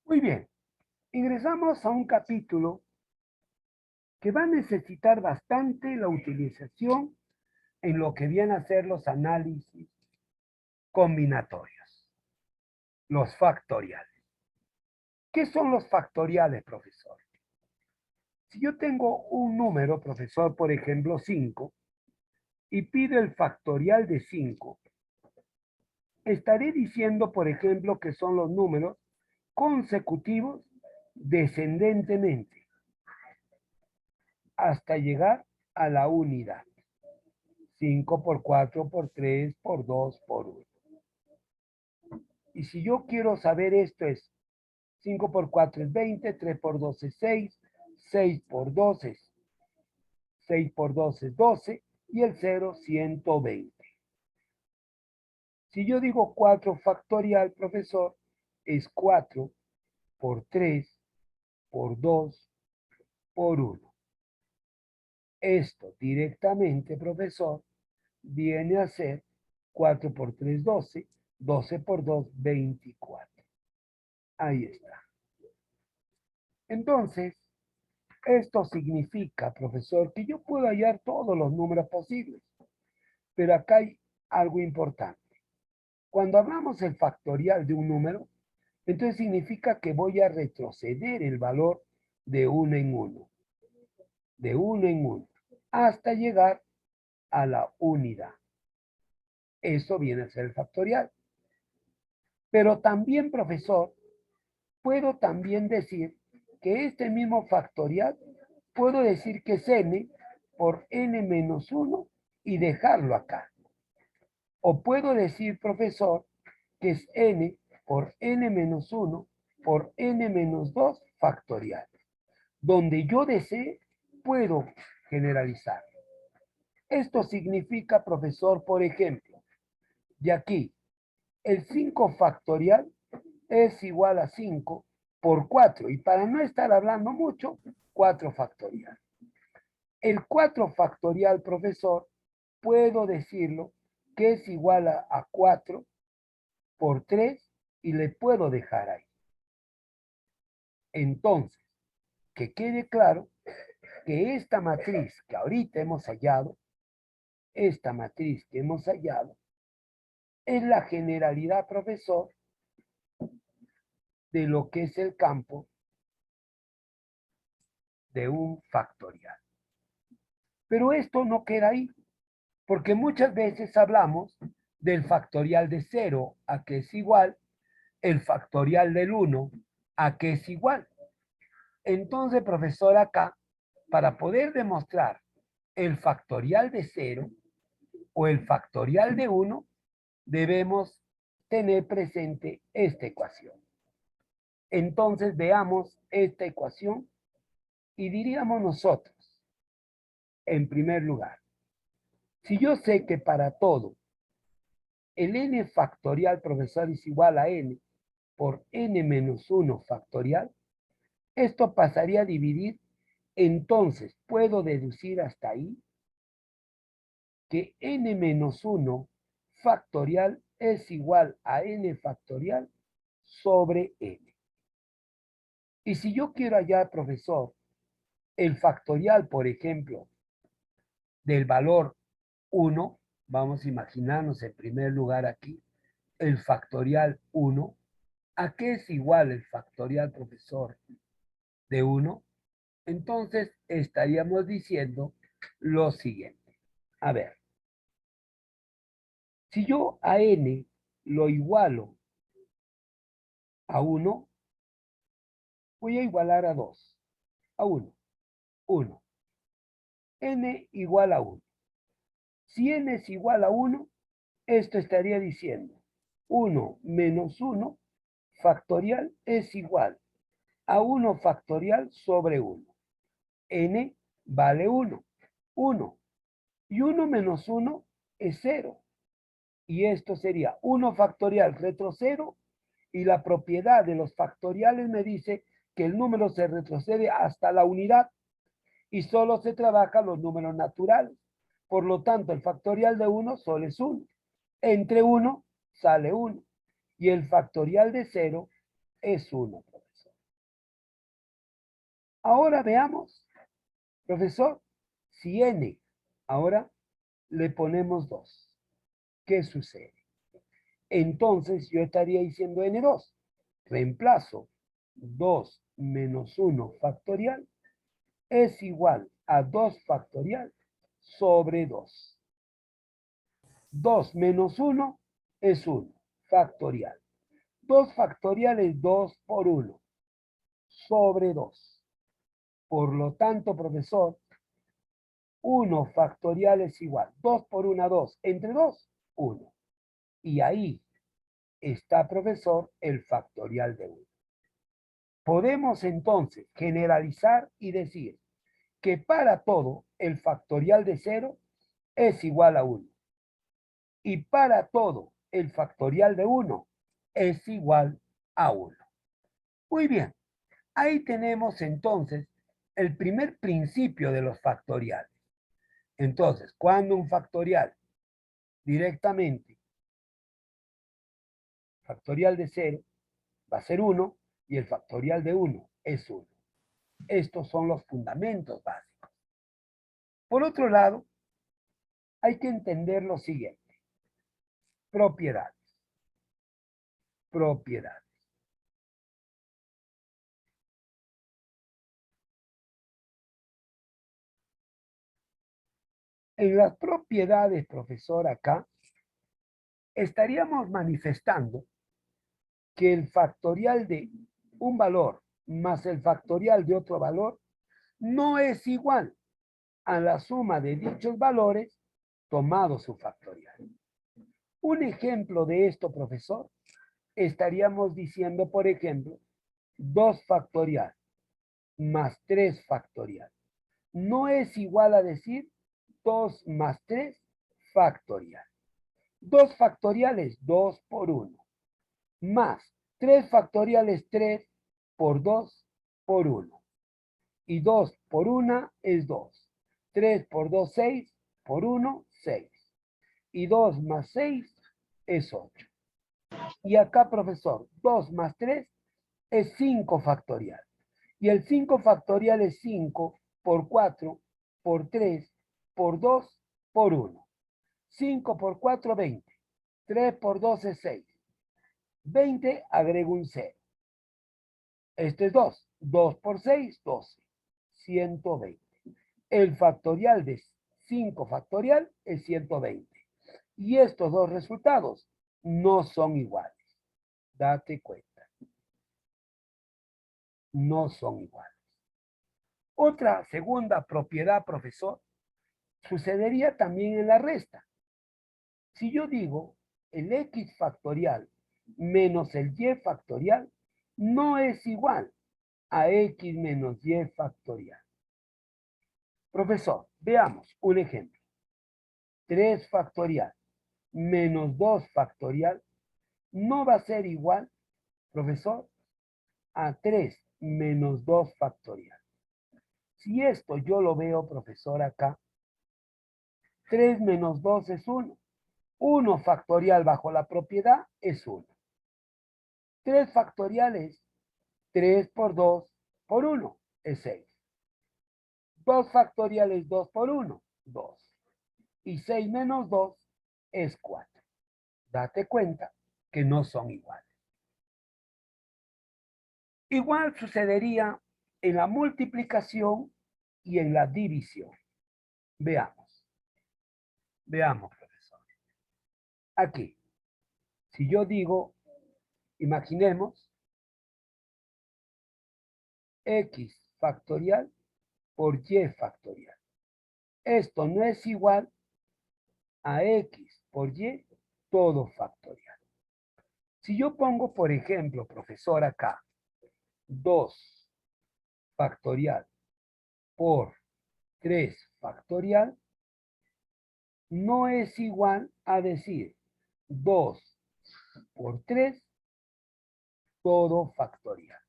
Muy bien, ingresamos a un capítulo que va a necesitar bastante la utilización en lo que vienen a ser los análisis combinatorios, los factoriales. ¿Qué son los factoriales, profesor? Si yo tengo un número, profesor, por ejemplo 5, y pido el factorial de 5, estaré diciendo, por ejemplo, que son los números consecutivos descendentemente hasta llegar a la unidad. 5 por 4 por 3 por 2 por 1. Y si yo quiero saber esto es 5 por 4 es 20, 3 por 2 es 6, 6 por 2 es 6 por 2 es 12 y el 0, 120. Si yo digo 4 factorial, profesor, es 4 por 3 por 2 por 1. Esto directamente, profesor, viene a ser 4 por 3, 12, 12 por 2, 24. Ahí está. Entonces, esto significa, profesor, que yo puedo hallar todos los números posibles. Pero acá hay algo importante. Cuando hablamos del factorial de un número, entonces significa que voy a retroceder el valor de uno en uno, de uno en uno, hasta llegar a la unidad. Eso viene a ser el factorial. Pero también, profesor, puedo también decir que este mismo factorial, puedo decir que es n por n menos 1 y dejarlo acá. O puedo decir, profesor, que es n por n menos 1 por n menos 2 factorial. Donde yo desee, puedo generalizar. Esto significa, profesor, por ejemplo, de aquí, el 5 factorial es igual a 5 por 4. Y para no estar hablando mucho, 4 factorial. El 4 factorial, profesor, puedo decirlo que es igual a 4 por 3 y le puedo dejar ahí. Entonces, que quede claro que esta matriz que ahorita hemos hallado, esta matriz que hemos hallado, es la generalidad, profesor, de lo que es el campo de un factorial. Pero esto no queda ahí, porque muchas veces hablamos del factorial de 0 a que es igual, el factorial del 1 a que es igual. Entonces, profesor, acá, para poder demostrar el factorial de 0 o el factorial de 1, debemos tener presente esta ecuación. Entonces, veamos esta ecuación y diríamos nosotros, en primer lugar, si yo sé que para todo el n factorial, profesor, es igual a n por n menos 1 factorial, esto pasaría a dividir, entonces puedo deducir hasta ahí que n menos 1 factorial es igual a n factorial sobre n. Y si yo quiero hallar, profesor, el factorial, por ejemplo, del valor 1, vamos a imaginarnos en primer lugar aquí, el factorial 1, ¿a qué es igual el factorial, profesor, de 1? Entonces estaríamos diciendo lo siguiente. A ver, si yo a n lo igualo a 1, voy a igualar a 2, a 1, 1. N igual a 1. Si n es igual a 1, esto estaría diciendo 1 menos 1 factorial es igual a 1 factorial sobre 1. N vale 1, 1. Y 1 menos 1 es 0. Y esto sería 1 factorial retrocedo y la propiedad de los factoriales me dice que el número se retrocede hasta la unidad y solo se trabaja los números naturales. Por lo tanto, el factorial de 1 solo es 1. Entre 1 sale 1. Y el factorial de 0 es 1, profesor. Ahora veamos, profesor, si n, ahora le ponemos 2. ¿Qué sucede? Entonces yo estaría diciendo n2. Reemplazo 2 menos 1 factorial es igual a 2 factorial sobre 2. 2 menos 1 es 1 factorial. 2 factorial es 2 por 1 sobre 2. Por lo tanto, profesor, 1 factorial es igual. 2 por 1, 2. Entre 2, 1. Y ahí está, profesor, el factorial de 1. Podemos entonces generalizar y decir que para todo el factorial de 0 es igual a 1. Y para todo el factorial de 1 es igual a 1. Muy bien, ahí tenemos entonces el primer principio de los factoriales. Entonces, cuando un factorial directamente, factorial de 0, va a ser 1 y el factorial de 1 es 1. Estos son los fundamentos básicos. Por otro lado, hay que entender lo siguiente. Propiedades. Propiedades. En las propiedades, profesor, acá, estaríamos manifestando que el factorial de un valor más el factorial de otro valor no es igual a la suma de dichos valores tomado su factorial. Un ejemplo de esto, profesor, estaríamos diciendo, por ejemplo, 2 factorial más 3 factorial. No es igual a decir 2 más 3 factorial. 2 factoriales, 2 por 1. Más 3 factoriales, 3 por 2 por 1. Y 2 por 1 es 2. 3 por 2, 6. Por 1, 6. Y 2 más 6 es 8. Y acá, profesor, 2 más 3 es 5 factorial. Y el 5 factorial es 5 por 4, por 3, por 2, por 1. 5 por 4, 20. 3 por 2 es 6. 20 agrego un 0. Este es 2. 2 por 6, 12. 120. El factorial de 5 factorial es 120. Y estos dos resultados no son iguales. Date cuenta. No son iguales. Otra segunda propiedad, profesor, sucedería también en la resta. Si yo digo el x factorial menos el y factorial no es igual a x menos y factorial. Profesor, veamos un ejemplo. 3 factorial menos 2 factorial no va a ser igual, profesor, a 3 menos 2 factorial. Si esto yo lo veo, profesor, acá, 3 menos 2 es 1. 1 factorial bajo la propiedad es 1. 3 factoriales, 3 por 2 por 1 es 6. 2 factoriales, 2 por 1, 2. Y 6 menos 2 es 4. Date cuenta que no son iguales. Igual sucedería en la multiplicación y en la división. Veamos. Veamos, profesor. Aquí, si yo digo, imaginemos, x factorial por y factorial. Esto no es igual a x por y todo factorial. Si yo pongo, por ejemplo, profesor, acá, 2 factorial por 3 factorial, no es igual a decir 2 por 3 todo factorial.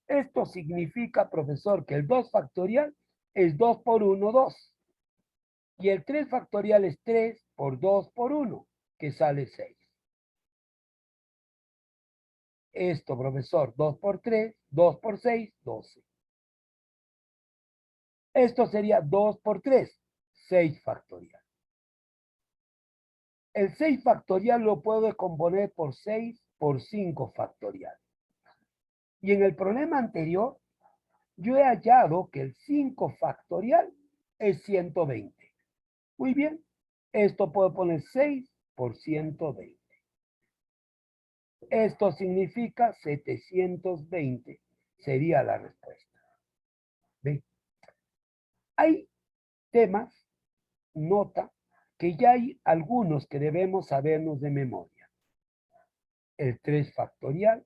Esto significa, profesor, que el 2 factorial es 2 por 1, 2. Y el 3 factorial es 3 por 2 por 1, que sale 6. Esto, profesor, 2 por 3, 2 por 6, 12. Esto sería 2 por 3, 6 factorial. El 6 factorial lo puedo componer por 6 por 5 factorial. Y en el problema anterior, yo he hallado que el 5 factorial es 120. Muy bien, esto puedo poner 6 por 120. Esto significa 720 sería la respuesta. ¿Ve? Hay temas, nota, que ya hay algunos que debemos sabernos de memoria. El 3 factorial,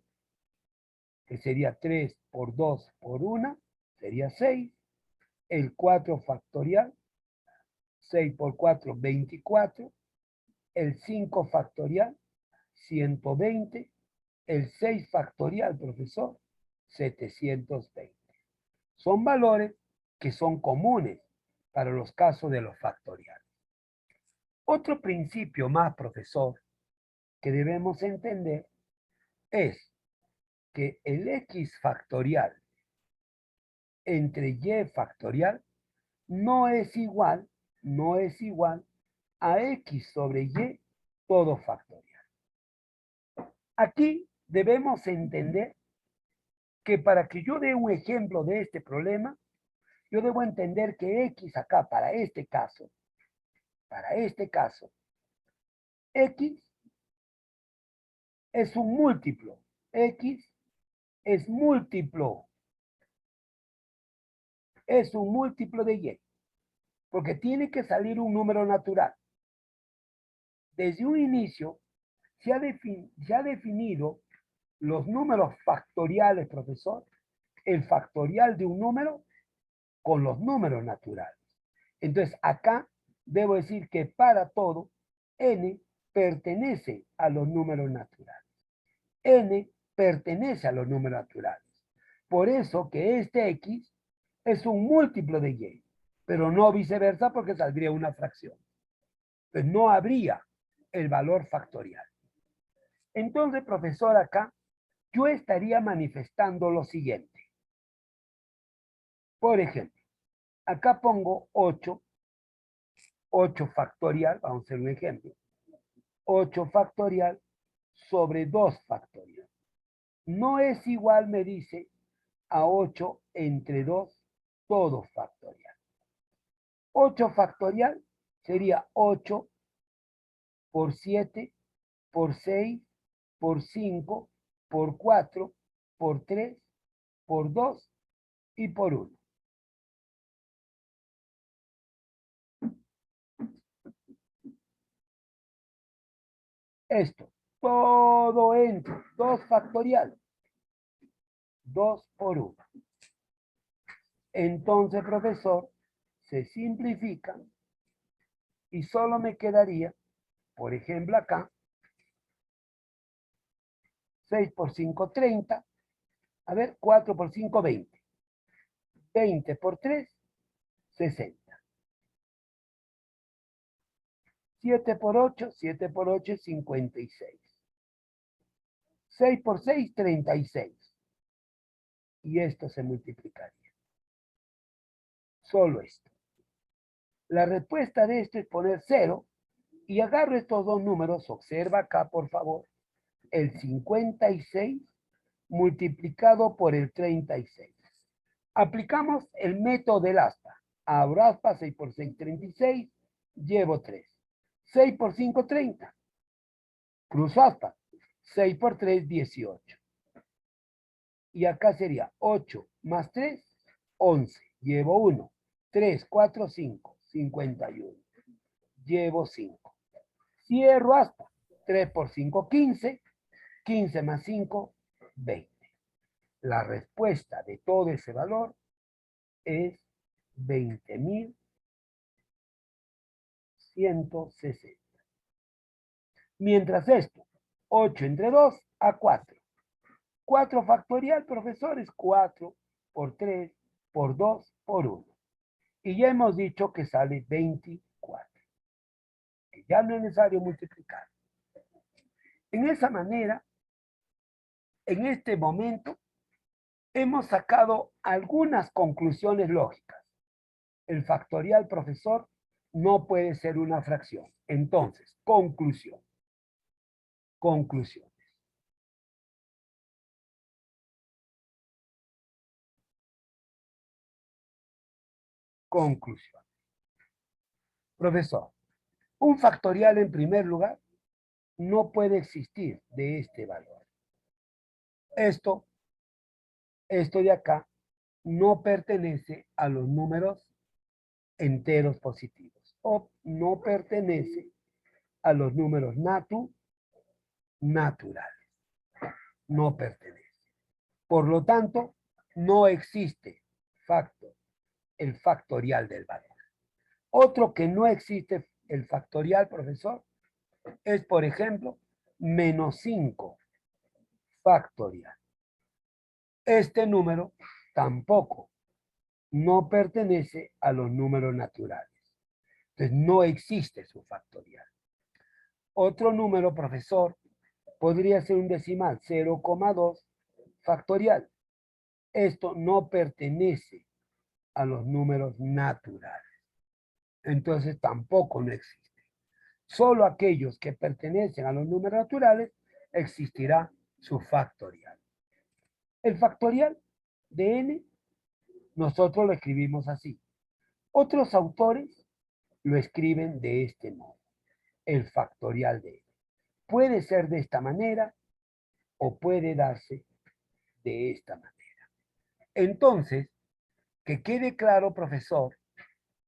que sería 3 por 2 por 1, sería 6. El 4 factorial, 6 por 4, 24. El 5 factorial, 120. El 6 factorial, profesor, 720. Son valores que son comunes para los casos de los factoriales. Otro principio más, profesor, que debemos entender es que el x factorial entre y factorial no es igual a x sobre y todo factorial. Aquí debemos entender que para que yo dé un ejemplo de este problema, yo debo entender que x acá, para este caso, x es un múltiplo. X es un múltiplo de y, porque tiene que salir un número natural. Desde un inicio se ha definido los números factoriales, profesor, el factorial de un número con los números naturales. Entonces, acá debo decir que para todo, n pertenece a los números naturales. N pertenece a los números naturales. Por eso que este x es un múltiplo de y, pero no viceversa porque saldría una fracción. Entonces, no habría el valor factorial. Entonces, profesor, acá yo estaría manifestando lo siguiente. Por ejemplo, acá pongo 8 factorial, vamos a hacer un ejemplo. 8 factorial sobre 2 factorial. No es igual, me dice, a 8 entre 2 todo factorial. 8 factorial sería 8 por 7 por 6 por 5 por 4 por 3 por 2 y por 1. Esto, todo entre 2 factorial, 2 por 1. Entonces, profesor, se simplifica y solo me quedaría, por ejemplo, acá, 6 por 5, 30. A ver, 4 por 5, 20. 20 por 3, 60. 7 por 8, 7 por 8 es 56. 6 por 6, 36. Y esto se multiplicaría. Solo esto. La respuesta de esto es poner 0 y agarro estos dos números. Observa acá, por favor. El 56 multiplicado por el 36. Aplicamos el método del asta. Abro aspa, 6 por 6, 36. Llevo 3. 6 por 5, 30. Cruzo aspa. 6 por 3, 18. Y acá sería 8 más 3, 11. Llevo 1. 3, 4, 5, 51. Llevo 5. Cierro aspa. 3 por 5, 15. 15 más 5, 20. La respuesta de todo ese valor es 20.160. Mientras esto, 8 entre 2 a 4. 4 factorial, profesores, 4 por 3 por 2 por 1. Y ya hemos dicho que sale 24. Que ya no es necesario multiplicar. En esa manera, en este momento, hemos sacado algunas conclusiones lógicas. El factorial, profesor, no puede ser una fracción. Entonces, conclusión. Conclusiones. Conclusión. Profesor, un factorial en primer lugar no puede existir de este valor. Esto de acá no pertenece a los números enteros positivos o no pertenece a los números naturales. No pertenece. Por lo tanto, no existe el factorial del valor. Otro que no existe el factorial, profesor, es, por ejemplo, menos 5 factorial. Este número tampoco no pertenece a los números naturales. Entonces, no existe su factorial. Otro número, profesor, podría ser un decimal, 0,2 factorial. Esto no pertenece a los números naturales. Entonces, tampoco no existe. Solo aquellos que pertenecen a los números naturales existirá su factorial. El factorial de n, nosotros lo escribimos así. Otros autores lo escriben de este modo. El factorial de n. Puede ser de esta manera o puede darse de esta manera. Entonces, que quede claro, profesor,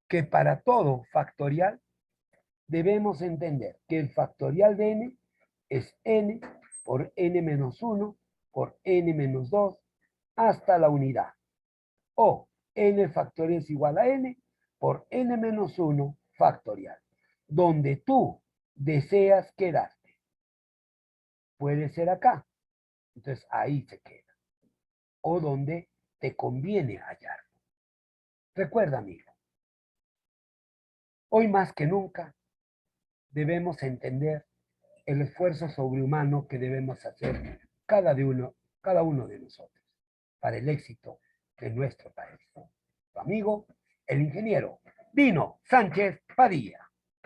que para todo factorial debemos entender que el factorial de n es n por n menos 1 por n menos 2 hasta la unidad. O n factorial es igual a n por n menos 1 factorial. Donde tú deseas quedarte. Puede ser acá. Entonces ahí se queda. O donde te conviene hallarlo. Recuerda, amigo, hoy más que nunca debemos entender el esfuerzo sobrehumano que debemos hacer cada uno de nosotros para el éxito de nuestro país. Tu amigo, el ingeniero Dino Sánchez Padilla.